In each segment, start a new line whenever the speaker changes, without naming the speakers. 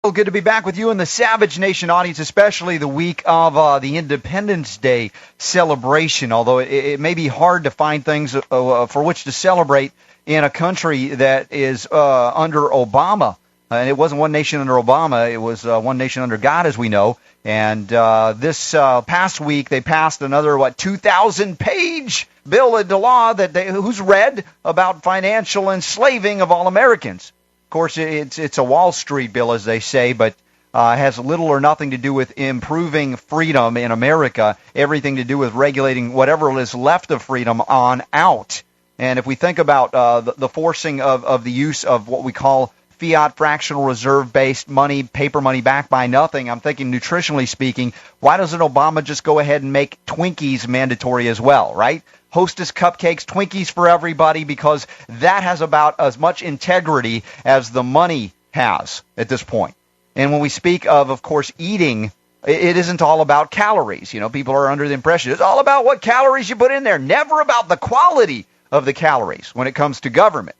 Well, good to be back with you in the Savage Nation audience, especially the week of the Independence Day celebration, although it may be hard to find things for which to celebrate in a country that is under Obama. And it wasn't one nation under Obama. It was one nation under God, as we know. And this past week, they passed another, 2,000-page bill into law who's read about financial enslaving of all Americans. Of course, it's a Wall Street bill, as they say, but has little or nothing to do with improving freedom in America, everything to do with regulating whatever is left of freedom on out. And if we think about the forcing of the use of what we call fiat fractional reserve-based money, paper money backed by nothing, I'm thinking nutritionally speaking, why doesn't Obama just go ahead and make Twinkies mandatory as well, right? Hostess cupcakes, Twinkies for everybody, because that has about as much integrity as the money has at this point. And when we speak of course, eating, it isn't all about calories. You know, people are under the impression it's all about what calories you put in there, never about the quality of the calories when it comes to government.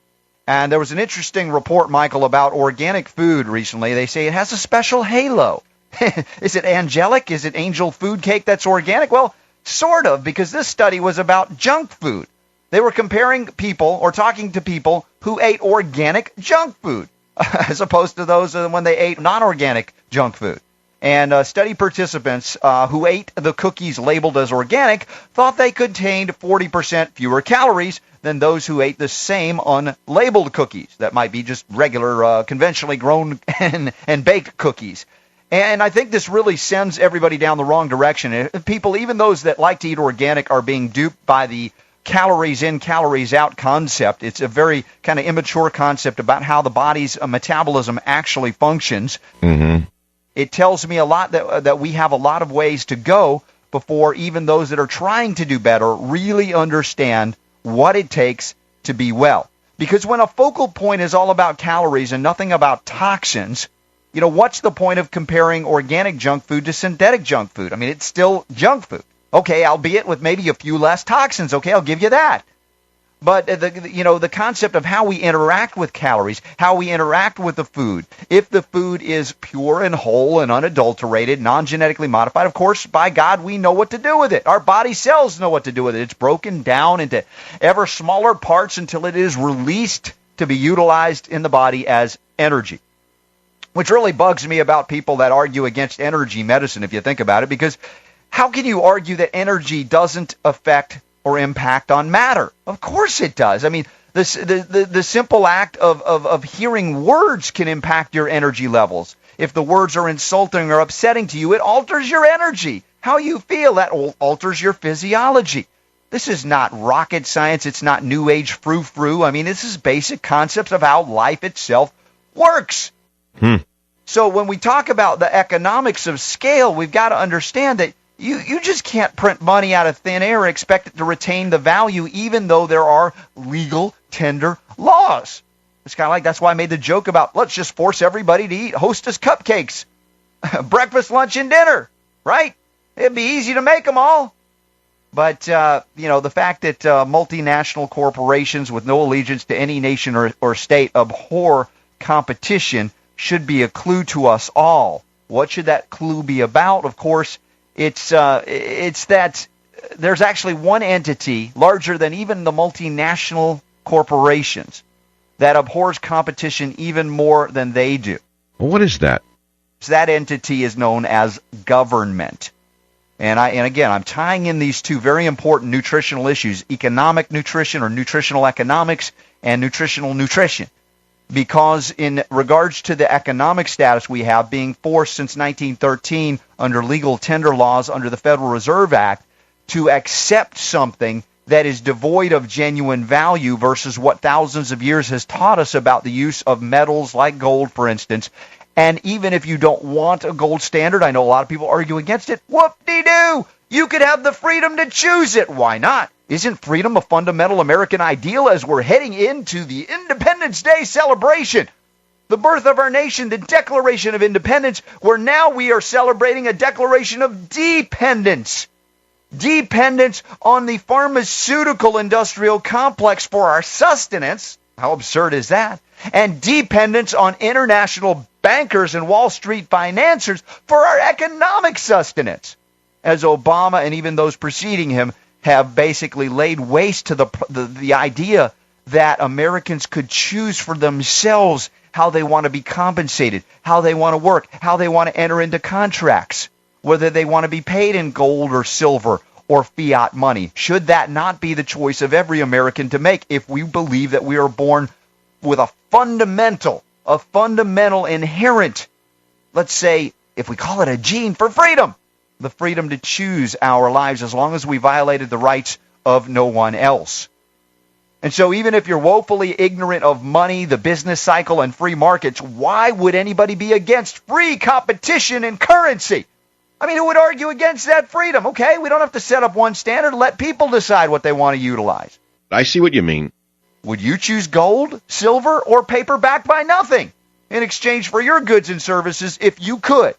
And there was an interesting report, Michael, about organic food recently. They say it has a special halo. Is it angelic? Is it angel food cake that's organic? Well, sort of, because this study was about junk food. They were comparing people or talking to people who ate organic junk food as opposed to those when they ate non-organic junk food. And study participants who ate the cookies labeled as organic thought they contained 40% fewer calories than those who ate the same unlabeled cookies. That might be just regular, conventionally grown and baked cookies. And I think this really sends everybody down the wrong direction. People, even those that like to eat organic, are being duped by the calories in, calories out concept. It's a very kind of immature concept about how the body's metabolism actually functions. Mm-hmm. It tells me a lot that we have a lot of ways to go before even those that are trying to do better really understand what it takes to be well. Because when a focal point is all about calories and nothing about toxins, you know, what's the point of comparing organic junk food to synthetic junk food? I mean, it's still junk food. Okay, albeit with maybe a few less toxins. Okay, I'll give you that. But the concept of how we interact with calories, how we interact with the food, if the food is pure and whole and unadulterated, non-genetically modified, of course, by God, we know what to do with it. Our body cells know what to do with it. It's broken down into ever smaller parts until it is released to be utilized in the body as energy. Which really bugs me about people that argue against energy medicine, if you think about it, because how can you argue that energy doesn't affect or impact on matter? Of course it does. I mean, the simple act of hearing words can impact your energy levels. If the words are insulting or upsetting to you, it alters your energy. How you feel, that alters your physiology. This is not rocket science. It's not new age frou-frou. I mean, this is basic concepts of how life itself works. So when we talk about the economics of scale, we've got to understand that you just can't print money out of thin air and expect it to retain the value, even though there are legal tender laws. It's kind of like, that's why I made the joke about let's just force everybody to eat Hostess cupcakes, breakfast, lunch, and dinner, right? It'd be easy to make them all. But, the fact that multinational corporations with no allegiance to any nation or state abhor competition should be a clue to us all. What should that clue be about? Of course, it's that there's actually one entity larger than even the multinational corporations that abhors competition even more than they do.
Well, what is that?
So that entity is known as government. And again, I'm tying in these two very important nutritional issues, economic nutrition or nutritional economics and nutritional nutrition. Because in regards to the economic status we have, being forced since 1913 under legal tender laws under the Federal Reserve Act to accept something that is devoid of genuine value versus what thousands of years has taught us about the use of metals like gold, for instance. And even if you don't want a gold standard, I know a lot of people argue against it, whoop-de-doo! You could have the freedom to choose it. Why not? Isn't freedom a fundamental American ideal as we're heading into the Independence Day celebration? The birth of our nation, the Declaration of Independence, where now we are celebrating a declaration of dependence. Dependence on the pharmaceutical industrial complex for our sustenance. How absurd is that? and dependence on international bankers and Wall Street financiers for our economic sustenance, as Obama and even those preceding him have basically laid waste to the idea that Americans could choose for themselves how they want to be compensated, how they want to work, how they want to enter into contracts, whether they want to be paid in gold or silver or fiat money. Should that not be the choice of every American to make if we believe that we are born with a fundamental inherent, let's say, if we call it a gene for freedom, the freedom to choose our lives as long as we violated the rights of no one else. And so even if you're woefully ignorant of money, the business cycle, and free markets, why would anybody be against free competition in currency? I mean, who would argue against that freedom? Okay, we don't have to set up one standard. Let people decide what they want to utilize.
I see what you mean.
Would you choose gold, silver, or paper backed by nothing in exchange for your goods and services if you could?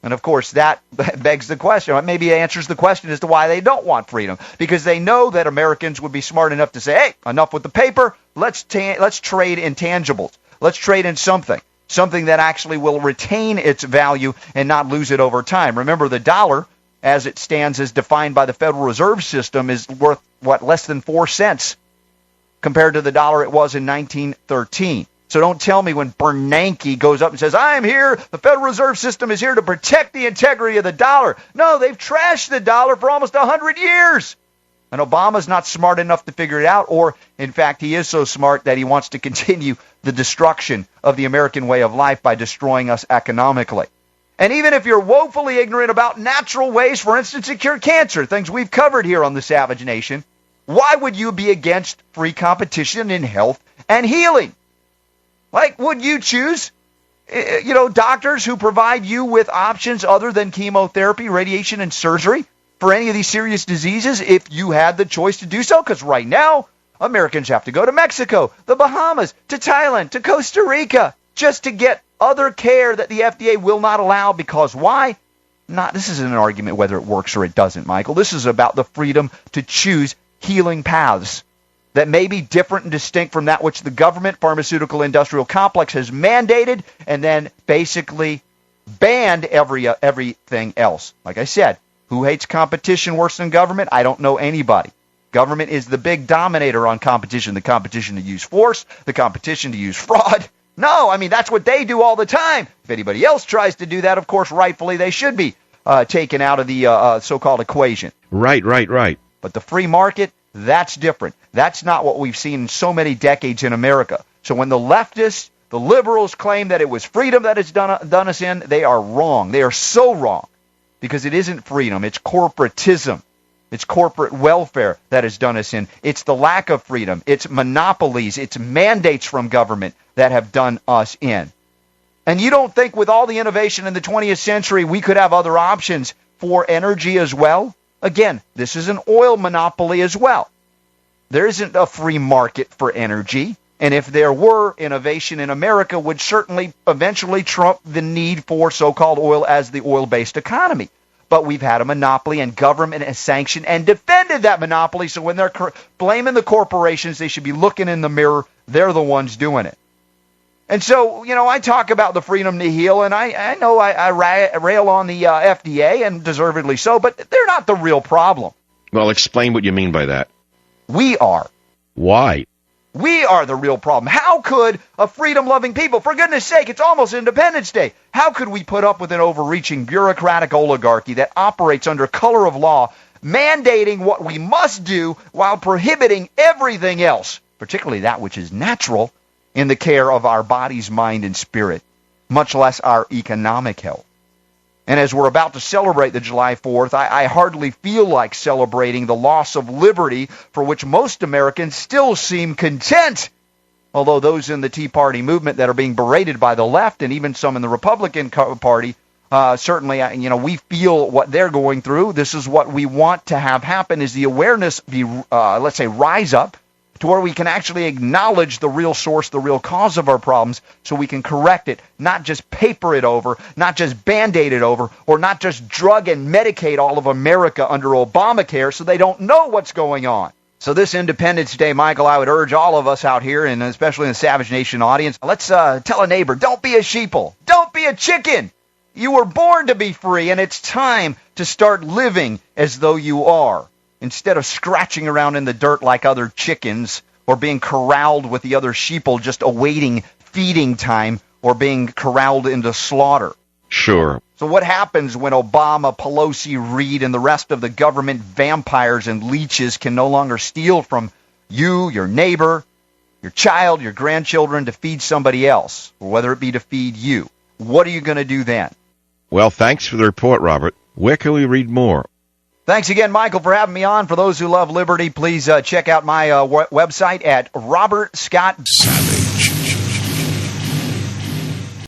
And, of course, that begs the question. Maybe it answers the question as to why they don't want freedom. Because they know that Americans would be smart enough to say, hey, enough with the paper. Let's trade intangibles. Let's trade in something that actually will retain its value and not lose it over time. Remember, the dollar, as it stands as defined by the Federal Reserve System, is worth, less than 4 cents compared to the dollar it was in 1913. So don't tell me when Bernanke goes up and says, I am here, the Federal Reserve System is here to protect the integrity of the dollar. No, they've trashed the dollar for almost 100 years. And Obama's not smart enough to figure it out, or, in fact, he is so smart that he wants to continue the destruction of the American way of life by destroying us economically. And even if you're woefully ignorant about natural ways, for instance, to cure cancer, things we've covered here on the Savage Nation, why would you be against free competition in health and healing? Like, would you choose, doctors who provide you with options other than chemotherapy, radiation, and surgery for any of these serious diseases if you had the choice to do so? Because right now, Americans have to go to Mexico, the Bahamas, to Thailand, to Costa Rica, just to get other care that the FDA will not allow. Because why? This isn't an argument whether it works or it doesn't, Michael. This is about the freedom to choose healing paths that may be different and distinct from that which the government pharmaceutical industrial complex has mandated and then basically banned everything else. Like I said, who hates competition worse than government? I don't know anybody. Government is the big dominator on competition, the competition to use force, the competition to use fraud. No, that's what they do all the time. If anybody else tries to do that, of course, rightfully they should be taken out of the so-called equation.
Right.
But the free market, that's different. That's not what we've seen in so many decades in America. So when the leftists, the liberals claim that it was freedom that has done us in, they are wrong. They are so wrong because it isn't freedom. It's corporatism. It's corporate welfare that has done us in. It's the lack of freedom. It's monopolies. It's mandates from government that have done us in. And you don't think with all the innovation in the 20th century we could have other options for energy as well? Again, this is an oil monopoly as well. There isn't a free market for energy, and if there were, innovation in America would certainly eventually trump the need for so-called oil as the oil-based economy. But we've had a monopoly, and government has sanctioned and defended that monopoly, so when they're blaming the corporations, they should be looking in the mirror. They're the ones doing it. And so, I talk about the freedom to heal, and I know I rail on the FDA, and deservedly so, but they're not the real problem.
Well, explain what you mean by that.
We are.
Why?
We are the real problem. How could a freedom-loving people, for goodness sake, it's almost Independence Day, how could we put up with an overreaching bureaucratic oligarchy that operates under color of law, mandating what we must do while prohibiting everything else, particularly that which is natural, in the care of our bodies, mind, and spirit, much less our economic health? And as we're about to celebrate the July 4th, I hardly feel like celebrating the loss of liberty for which most Americans still seem content. Although those in the Tea Party movement that are being berated by the left and even some in the Republican Party, certainly, we feel what they're going through. This is what we want to have happen, is the awareness be, rise up to where we can actually acknowledge the real source, the real cause of our problems, so we can correct it, not just paper it over, not just Band-Aid it over, or not just drug and medicate all of America under Obamacare so they don't know what's going on. So this Independence Day, Michael, I would urge all of us out here, and especially in the Savage Nation audience, let's tell a neighbor, don't be a sheeple. Don't be a chicken. You were born to be free, and it's time to start living as though you are, instead of scratching around in the dirt like other chickens or being corralled with the other sheeple just awaiting feeding time or being corralled into slaughter.
Sure.
So what happens when Obama, Pelosi, Reid, and the rest of the government vampires and leeches can no longer steal from you, your neighbor, your child, your grandchildren to feed somebody else, or whether it be to feed you? What are you going to do then?
Well, thanks for the report, Robert. Where can we read more?
Thanks again, Michael, for having me on. For those who love liberty, please check out my website at Robert Scott.